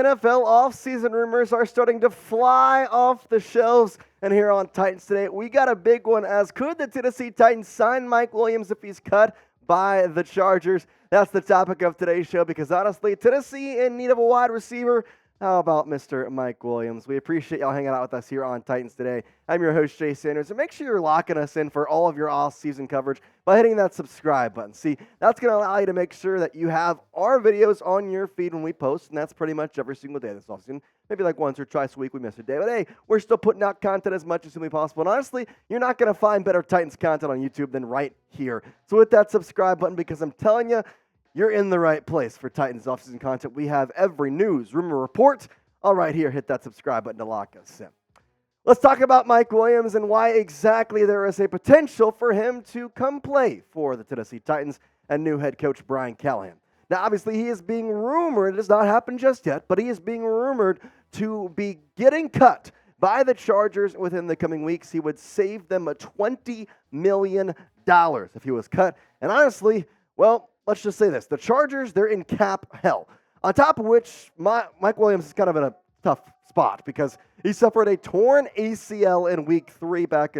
NFL offseason rumors are starting to fly off the shelves. And here on Titans Today, we got a big one, as could the Tennessee Titans sign Mike Williams if he's cut by the Chargers? That's the topic of today's show because, honestly, Tennessee in need of a wide receiver. How about Mr. Mike Williams? We appreciate y'all hanging out with us here on Titans Today. I'm your host, Jay Sanders, and make sure you're locking us in for all of your off-season coverage by hitting that subscribe button. See, that's going to allow you to make sure that you have our videos on your feed when we post, and that's pretty much every single day this offseason. Maybe like once or twice a week we miss a day, but hey, we're still putting out content as much as humanly possible, and honestly, you're not going to find better Titans content on YouTube than right here. So hit that subscribe button because I'm telling you, you're in the right place for Titans offseason content. We have every news, rumor, report, all right here. Hit that subscribe button to lock us in. Let's talk about Mike Williams and why exactly there is a potential for him to come play for the Tennessee Titans and new head coach Brian Callahan. Now, obviously, he is being rumored, it has not happened just yet, but he is being rumored to be getting cut by the Chargers within the coming weeks. He would save them $20 million if he was cut. And honestly, well, let's just say this. The Chargers, they're in cap hell. On top of which, Mike Williams is kind of in a tough spot because he suffered a torn ACL in week 3 back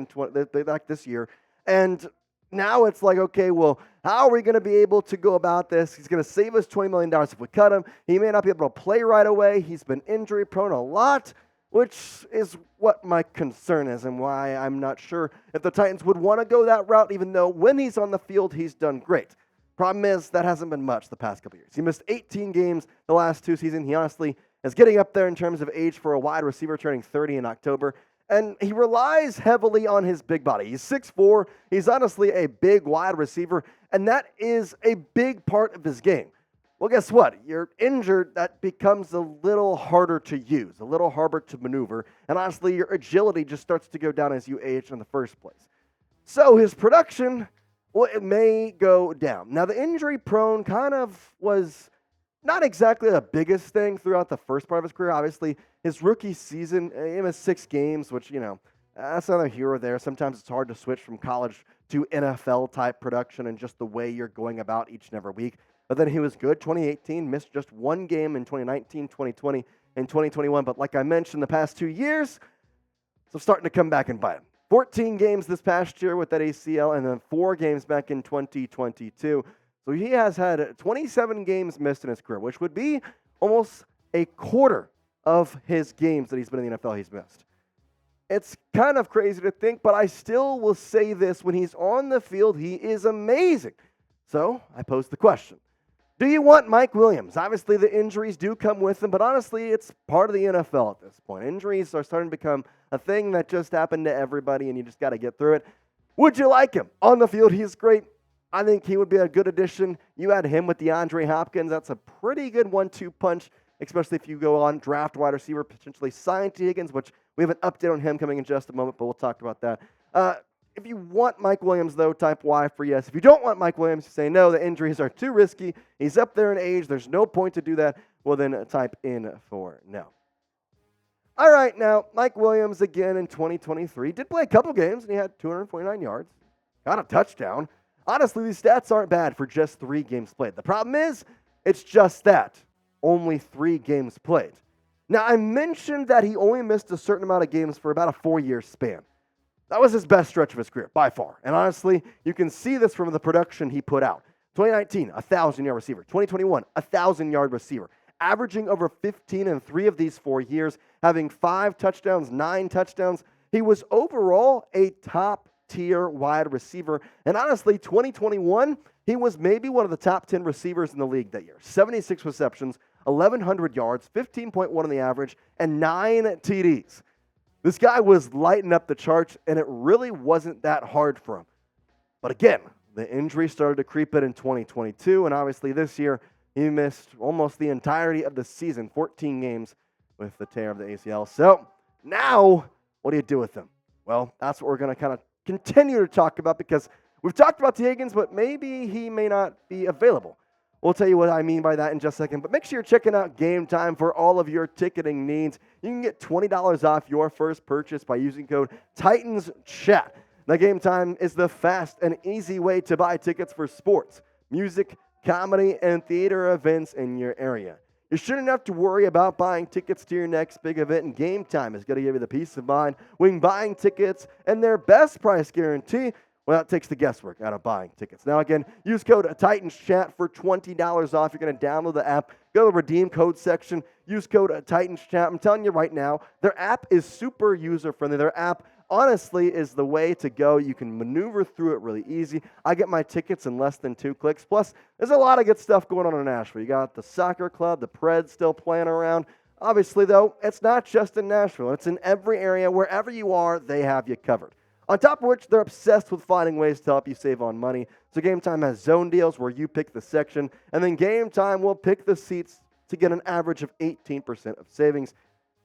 this year. And now it's like, okay, well, how are we going to be able to go about this? He's going to save us $20 million if we cut him. He may not be able to play right away. He's been injury prone a lot, which is what my concern is and why I'm not sure if the Titans would want to go that route, even though when he's on the field, he's done great. Problem is, that hasn't been much the past couple years. He missed 18 games the last 2 seasons. He honestly is getting up there in terms of age for a wide receiver, turning 30 in October. And he relies heavily on his big body. He's 6'4". He's honestly a big wide receiver, and that is a big part of his game. Well, guess what? You're injured, that becomes a little harder to use, a little harder to maneuver. And honestly, your agility just starts to go down as you age in the first place. So his production, well, it may go down. Now, the injury prone kind of was not exactly the biggest thing throughout the first part of his career. Obviously, his rookie season, he missed 6 games, which, that's another hero there. Sometimes it's hard to switch from college to NFL-type production and just the way you're going about each and every week. But then he was good. 2018, missed just 1 game in 2019, 2020, and 2021. But like I mentioned, the past 2 years, so starting to come back and bite him. 14 games this past year with that ACL, and then 4 games back in 2022. So he has had 27 games missed in his career, which would be almost a quarter of his games that he's been in the NFL he's missed. It's kind of crazy to think, but I still will say this. When he's on the field, he is amazing. So I pose the question. Do you want Mike Williams? Obviously, the injuries do come with him, but honestly, it's part of the NFL at this point. Injuries are starting to become a thing that just happened to everybody, and you just got to get through it. Would you like him? On the field, he's great. I think he would be a good addition. You add him with DeAndre Hopkins. That's a pretty good 1-2 punch, especially if you go on draft wide receiver, potentially sign to Higgins, which we have an update on him coming in just a moment, but we'll talk about that. If you want Mike Williams, though, type Y for yes. If you don't want Mike Williams, you say no, the injuries are too risky. He's up there in age. There's no point to do that. Well, then type in for no. All right, now, Mike Williams, again, in 2023, did play a couple games, and he had 249 yards, got a touchdown. Honestly, these stats aren't bad for just 3 games played. The problem is, it's just that. Only 3 games played. Now, I mentioned that he only missed a certain amount of games for about a 4-year span. That was his best stretch of his career, by far. And honestly, you can see this from the production he put out. 2019, 1,000-yard receiver. 2021, 1,000-yard receiver. Averaging over 15 in 3 of these 4 years, having 5 touchdowns, 9 touchdowns. He was overall a top-tier wide receiver. And honestly, 2021, he was maybe one of the top 10 receivers in the league that year. 76 receptions, 1,100 yards, 15.1 on the average, and 9 TDs. This guy was lighting up the charts, and it really wasn't that hard for him. But again, the injury started to creep in 2022, and obviously this year, he missed almost the entirety of the season, 14 games with the tear of the ACL. So now, what do you do with him? Well, that's what we're going to kind of continue to talk about because we've talked about the Higgins, but maybe he may not be available. We'll tell you what I mean by that in just a second. But make sure you're checking out Game Time for all of your ticketing needs. You can get $20 off your first purchase by using code TITANSCHAT. Now, Game Time is the fast and easy way to buy tickets for sports, music, comedy, and theater events in your area. You shouldn't have to worry about buying tickets to your next big event, and Game Time is going to give you the peace of mind when buying tickets and their best price guarantee. Well, that takes the guesswork out of buying tickets. Now, again, use code TitansChat for $20 off. You're going to download the app, go to the redeem code section, use code TitansChat. I'm telling you right now, their app is super user-friendly. Their app, honestly, is the way to go. You can maneuver through it really easy. I get my tickets in less than 2 clicks. Plus, there's a lot of good stuff going on in Nashville. You got the soccer club, the Preds still playing around. Obviously, though, it's not just in Nashville. It's in every area. Wherever you are, they have you covered. On top of which, they're obsessed with finding ways to help you save on money. So Game Time has zone deals where you pick the section, and then Game Time will pick the seats to get an average of 18% of savings.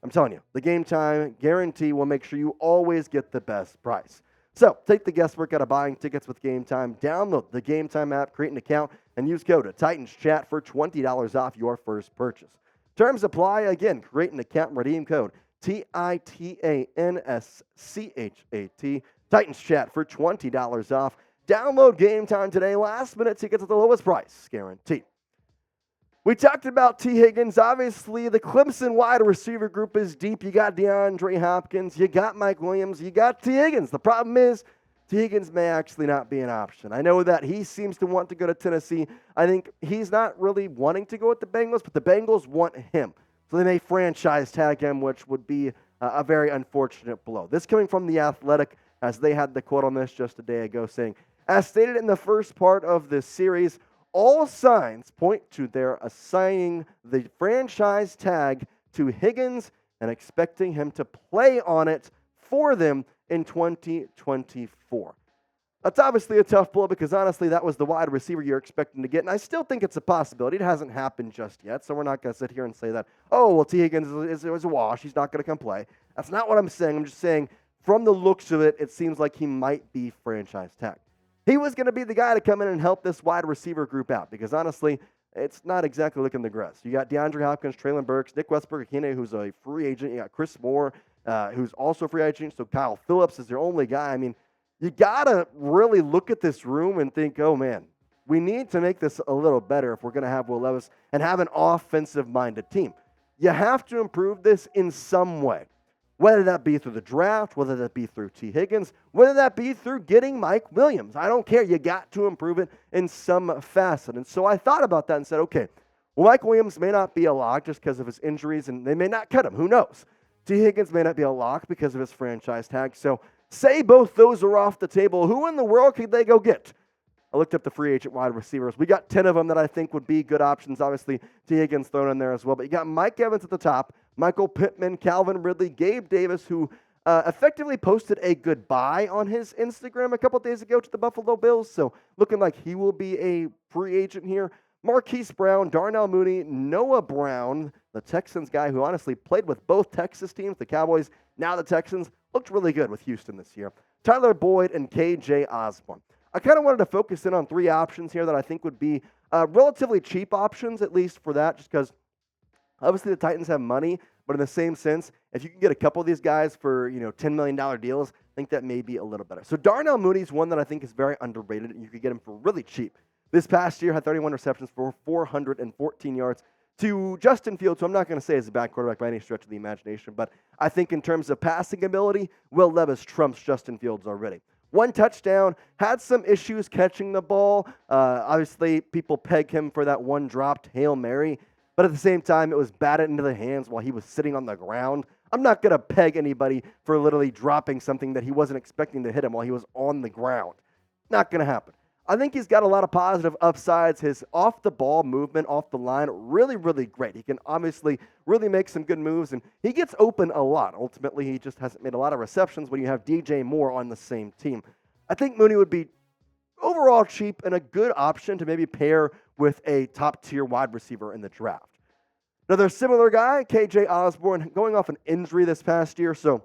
I'm telling you, the Game Time guarantee will make sure you always get the best price. So take the guesswork out of buying tickets with Game Time. Download the Game Time app, create an account, and use code TitansChat for $20 off your first purchase. Terms apply. Again, create an account and redeem code TITANSCHAT. Titans Chat for $20 off. Download Game Time today. Last minute tickets at the lowest price guaranteed. We talked about T. Higgins. Obviously, the Clemson wide receiver group is deep. You got DeAndre Hopkins. You got Mike Williams. You got T. Higgins. The problem is T. Higgins may actually not be an option. I know that he seems to want to go to Tennessee. I think he's not really wanting to go with the Bengals, but the Bengals want him. So they may franchise tag him, which would be a very unfortunate blow. This coming from The Athletic, as they had the quote on this just a day ago saying, as stated in the first part of this series, all signs point to their assigning the franchise tag to Higgins and expecting him to play on it for them in 2024. That's obviously a tough blow because, honestly, that was the wide receiver you're expecting to get, and I still think it's a possibility. It hasn't happened just yet, so we're not going to sit here and say that, oh, well, T. Higgins is a wash. He's not going to come play. That's not what I'm saying. I'm just saying from the looks of it, it seems like he might be franchise tag. He was going to be the guy to come in and help this wide receiver group out because, honestly, it's not exactly looking the grass. You got DeAndre Hopkins, Treylon Burks, Nick Westbrook-Ikine, who's a free agent. You got Chris Moore, who's also a free agent. So Kyle Phillips is their only guy. I mean, you got to really look at this room and think, oh, man, we need to make this a little better if we're going to have Will Levis and have an offensive-minded team. You have to improve this in some way, whether that be through the draft, whether that be through T. Higgins, whether that be through getting Mike Williams. I don't care. You got to improve it in some facet. And so I thought about that and said, okay, well, Mike Williams may not be a lock just because of his injuries, and they may not cut him. Who knows? T. Higgins may not be a lock because of his franchise tag. So say both those are off the table. Who in the world could they go get? I looked up the free agent wide receivers. We got 10 of them that I think would be good options. Obviously, T. Higgins thrown in there as well. But you got Mike Evans at the top, Michael Pittman, Calvin Ridley, Gabe Davis, who effectively posted a goodbye on his Instagram a couple days ago to the Buffalo Bills. So looking like he will be a free agent here. Marquise Brown, Darnell Mooney, Noah Brown, the Texans guy who honestly played with both Texas teams, the Cowboys, now the Texans, looked really good with Houston this year. Tyler Boyd and KJ Osborne. I kind of wanted to focus in on 3 options here that I think would be relatively cheap options, at least for that, just because obviously the Titans have money, but in the same sense, if you can get a couple of these guys for $10 million deals, I think that may be a little better. So Darnell Mooney's one that I think is very underrated, and you could get him for really cheap. This past year had 31 receptions for 414 yards to Justin Fields, who I'm not going to say is a bad quarterback by any stretch of the imagination, but I think in terms of passing ability, Will Levis trumps Justin Fields already. 1 touchdown, had some issues catching the ball. Obviously, people peg him for that 1 dropped Hail Mary, but at the same time, it was batted into the hands while he was sitting on the ground. I'm not going to peg anybody for literally dropping something that he wasn't expecting to hit him while he was on the ground. Not going to happen. I think he's got a lot of positive upsides. His off-the-ball movement, off the line, really, really great. He can obviously really make some good moves, and he gets open a lot. Ultimately, he just hasn't made a lot of receptions when you have DJ Moore on the same team. I think Mooney would be overall cheap and a good option to maybe pair with a top-tier wide receiver in the draft. Another similar guy, KJ Osborne, going off an injury this past year, so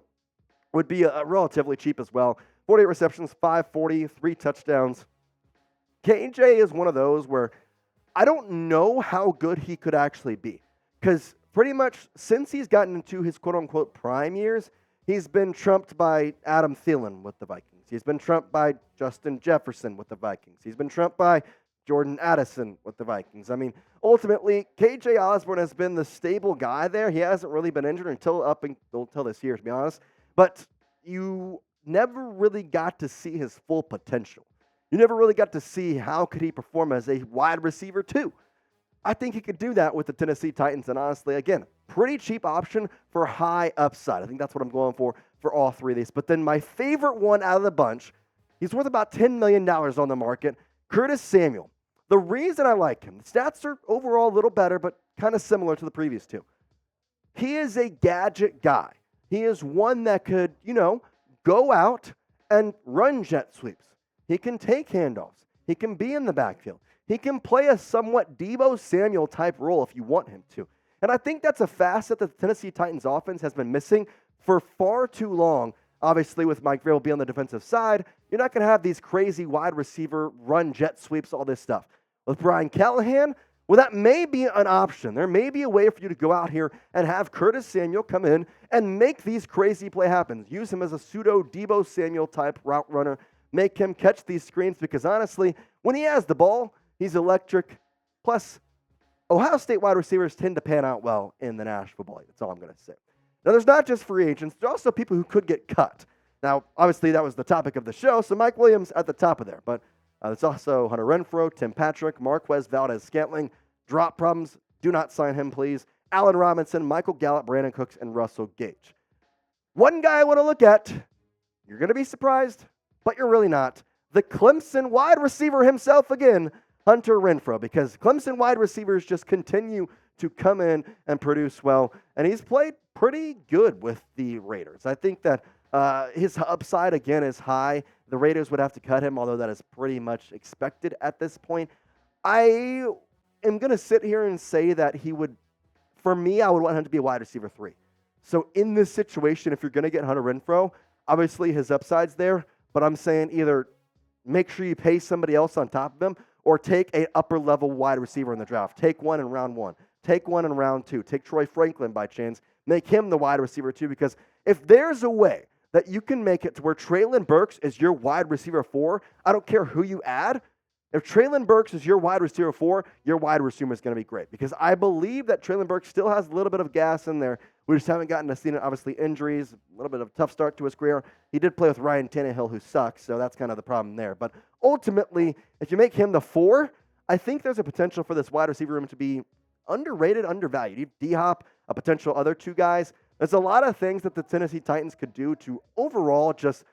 would be a relatively cheap as well. 48 receptions, 540, 3 touchdowns. KJ is one of those where I don't know how good he could actually be because pretty much since he's gotten into his quote-unquote prime years, he's been trumped by Adam Thielen with the Vikings. He's been trumped by Justin Jefferson with the Vikings. He's been trumped by Jordan Addison with the Vikings. I mean, ultimately, KJ Osborne has been the stable guy there. He hasn't really been injured until this year, to be honest. But you never really got to see his full potential. You never really got to see how could he perform as a wide receiver too. I think he could do that with the Tennessee Titans, and honestly, again, pretty cheap option for high upside. I think that's what I'm going for all three of these. But then my favorite one out of the bunch, he's worth about $10 million on the market, Curtis Samuel. The reason I like him, the stats are overall a little better, but kind of similar to the previous two. He is a gadget guy. He is one that could, go out and run jet sweeps. He can take handoffs. He can be in the backfield. He can play a somewhat Deebo Samuel type role if you want him to. And I think that's a facet that the Tennessee Titans offense has been missing for far too long. Obviously, with Mike Vrabel being on the defensive side, you're not going to have these crazy wide receiver run jet sweeps, all this stuff. With Brian Callahan, well, that may be an option. There may be a way for you to go out here and have Curtis Samuel come in and make these crazy play happen. Use him as a pseudo Deebo Samuel type route runner. Make him catch these screens because honestly, when he has the ball, he's electric. Plus, Ohio State wide receivers tend to pan out well in the National Football League. That's all I'm going to say. Now, there's not just free agents. There's also people who could get cut. Now, obviously, that was the topic of the show, so Mike Williams at the top of there. But there's also Hunter Renfrow, Tim Patrick, Marquez Valdes-Scantling. Drop problems. Do not sign him, please. Allen Robinson, Michael Gallup, Brandin Cooks, and Russell Gage. One guy I want to look at, you're going to be surprised, but you're really not. The Clemson wide receiver himself again, Hunter Renfrow, because Clemson wide receivers just continue to come in and produce well, and he's played pretty good with the Raiders. I think that his upside, again, is high. The Raiders would have to cut him, although that is pretty much expected at this point. I am going to sit here and say that he would, for me, I would want him to be a wide receiver 3. So in this situation, if you're going to get Hunter Renfrow, obviously his upside's there, but I'm saying either make sure you pay somebody else on top of him or take an upper-level wide receiver in the draft. Take one in round 1. Take one in round 2. Take Troy Franklin by chance. Make him the wide receiver 2, because if there's a way that you can make it to where Treylon Burks is your wide receiver 4, I don't care who you add. If Treylon Burks is your wide receiver 4, your wide receiver is going to be great, because I believe that Treylon Burks still has a little bit of gas in there. We just haven't gotten to see it. Obviously, injuries, a little bit of a tough start to his career. He did play with Ryan Tannehill, who sucks, so that's kind of the problem there. But ultimately, if you make him the 4, I think there's a potential for this wide receiver room to be underrated, undervalued. You have D-Hop, a potential other 2 guys. There's a lot of things that the Tennessee Titans could do to overall just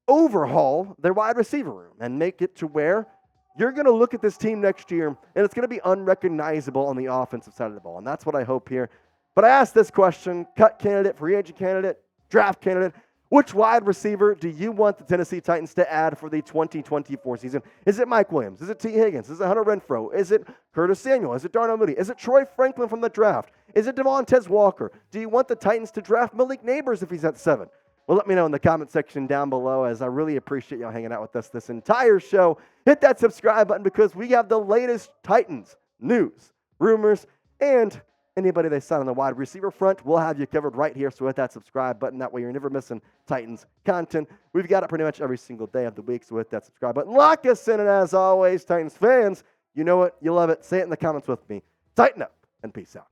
overhaul their wide receiver room and make it to where you're going to look at this team next year, and it's going to be unrecognizable on the offensive side of the ball, and that's what I hope here. But I asked this question, cut candidate, free agent candidate, draft candidate, which wide receiver do you want the Tennessee Titans to add for the 2024 season? Is it Mike Williams? Is it T. Higgins? Is it Hunter Renfrow? Is it Curtis Samuel? Is it Darnell Mooney? Is it Troy Franklin from the draft? Is it Devontae Walker? Do you want the Titans to draft Malik Neighbors if he's at 7? Well, let me know in the comment section down below, as I really appreciate y'all hanging out with us this entire show. Hit that subscribe button, because we have the latest Titans news, rumors, and anybody they sign on the wide receiver front, we'll have you covered right here. So hit that subscribe button. That way you're never missing Titans content. We've got it pretty much every single day of the week. So hit that subscribe button. Lock us in. And as always, Titans fans, you know it. You love it. Say it in the comments with me. Tighten up and peace out.